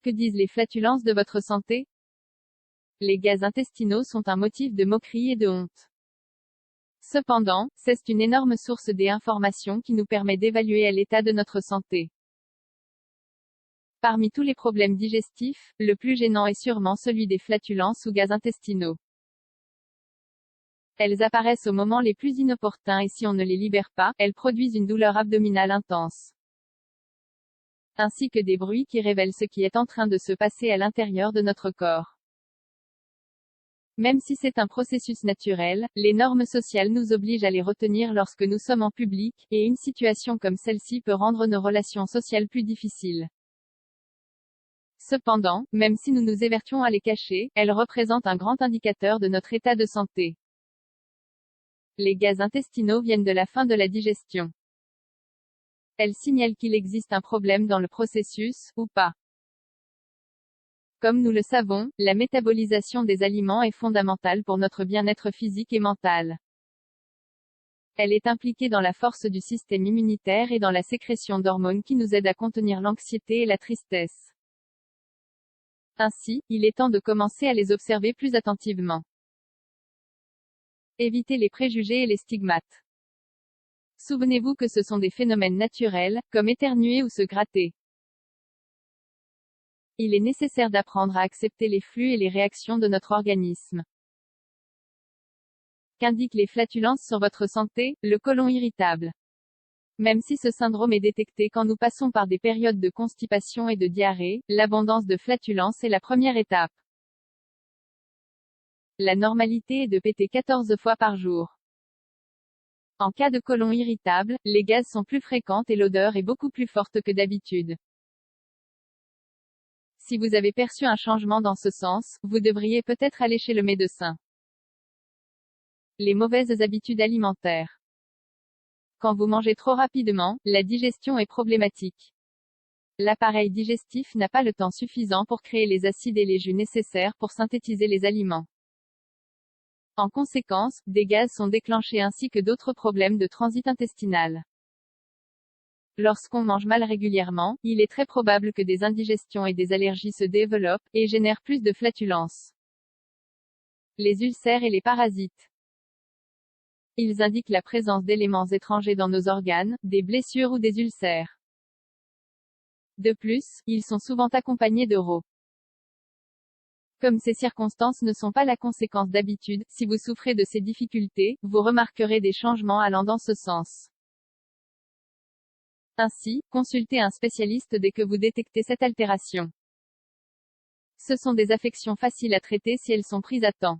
Que disent les flatulences de votre santé? Les gaz intestinaux sont un motif de moquerie et de honte. Cependant, c'est une énorme source d'informations qui nous permet d'évaluer l'état de notre santé. Parmi tous les problèmes digestifs, le plus gênant est sûrement celui des flatulences ou gaz intestinaux. Elles apparaissent aux moments les plus inopportuns et si on ne les libère pas, elles produisent une douleur abdominale intense. Ainsi que des bruits qui révèlent ce qui est en train de se passer à l'intérieur de notre corps. Même si c'est un processus naturel, les normes sociales nous obligent à les retenir lorsque nous sommes en public, et une situation comme celle-ci peut rendre nos relations sociales plus difficiles. Cependant, même si nous nous évertuons à les cacher, elles représentent un grand indicateur de notre état de santé. Les gaz intestinaux viennent de la fin de la digestion. Elles signalent qu'il existe un problème dans le processus, ou pas. Comme nous le savons, la métabolisation des aliments est fondamentale pour notre bien-être physique et mental. Elle est impliquée dans la force du système immunitaire et dans la sécrétion d'hormones qui nous aident à contenir l'anxiété et la tristesse. Ainsi, il est temps de commencer à les observer plus attentivement. Évitez les préjugés et les stigmates. Souvenez-vous que ce sont des phénomènes naturels, comme éternuer ou se gratter. Il est nécessaire d'apprendre à accepter les flux et les réactions de notre organisme. Qu'indiquent les flatulences sur votre santé? Le côlon irritable. Même si ce syndrome est détecté quand nous passons par des périodes de constipation et de diarrhée, l'abondance de flatulences est la première étape. La normalité est de péter 14 fois par jour. En cas de côlon irritable, les gaz sont plus fréquents et l'odeur est beaucoup plus forte que d'habitude. Si vous avez perçu un changement dans ce sens, vous devriez peut-être aller chez le médecin. Les mauvaises habitudes alimentaires. Quand vous mangez trop rapidement, la digestion est problématique. L'appareil digestif n'a pas le temps suffisant pour créer les acides et les jus nécessaires pour synthétiser les aliments. En conséquence, des gaz sont déclenchés ainsi que d'autres problèmes de transit intestinal. Lorsqu'on mange mal régulièrement, il est très probable que des indigestions et des allergies se développent, et génèrent plus de flatulences. Les ulcères et les parasites. Ils indiquent la présence d'éléments étrangers dans nos organes, des blessures ou des ulcères. De plus, ils sont souvent accompagnés de RO. Comme ces circonstances ne sont pas la conséquence d'habitude, si vous souffrez de ces difficultés, vous remarquerez des changements allant dans ce sens. Ainsi, consultez un spécialiste dès que vous détectez cette altération. Ce sont des affections faciles à traiter si elles sont prises à temps.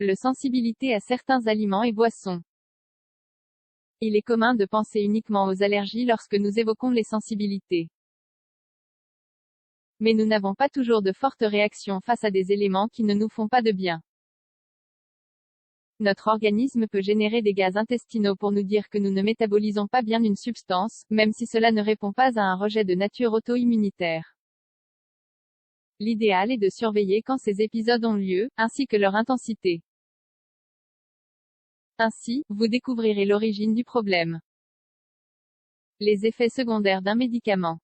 La sensibilité à certains aliments et boissons. Il est commun de penser uniquement aux allergies lorsque nous évoquons les sensibilités. Mais nous n'avons pas toujours de fortes réactions face à des éléments qui ne nous font pas de bien. Notre organisme peut générer des gaz intestinaux pour nous dire que nous ne métabolisons pas bien une substance, même si cela ne répond pas à un rejet de nature auto-immunitaire. L'idéal est de surveiller quand ces épisodes ont lieu, ainsi que leur intensité. Ainsi, vous découvrirez l'origine du problème. Les effets secondaires d'un médicament.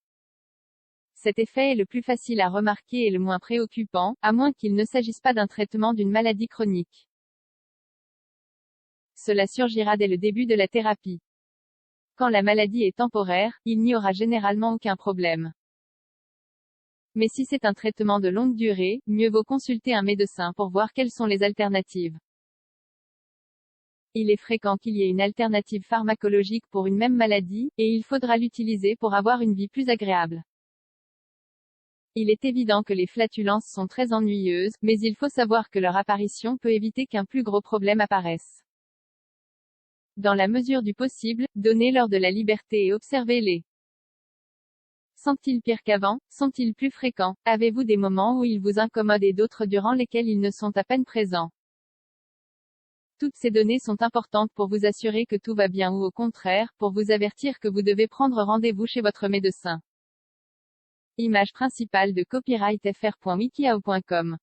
Cet effet est le plus facile à remarquer et le moins préoccupant, à moins qu'il ne s'agisse pas d'un traitement d'une maladie chronique. Cela surgira dès le début de la thérapie. Quand la maladie est temporaire, il n'y aura généralement aucun problème. Mais si c'est un traitement de longue durée, mieux vaut consulter un médecin pour voir quelles sont les alternatives. Il est fréquent qu'il y ait une alternative pharmacologique pour une même maladie, et il faudra l'utiliser pour avoir une vie plus agréable. Il est évident que les flatulences sont très ennuyeuses, mais il faut savoir que leur apparition peut éviter qu'un plus gros problème apparaisse. Dans la mesure du possible, donnez-leur de la liberté et observez-les. Sont-ils pires qu'avant? Sont-ils plus fréquents? Avez-vous des moments où ils vous incommodent et d'autres durant lesquels ils ne sont à peine présents? Toutes ces données sont importantes pour vous assurer que tout va bien ou au contraire, pour vous avertir que vous devez prendre rendez-vous chez votre médecin. Image principale de copyrightfr.wikihow.com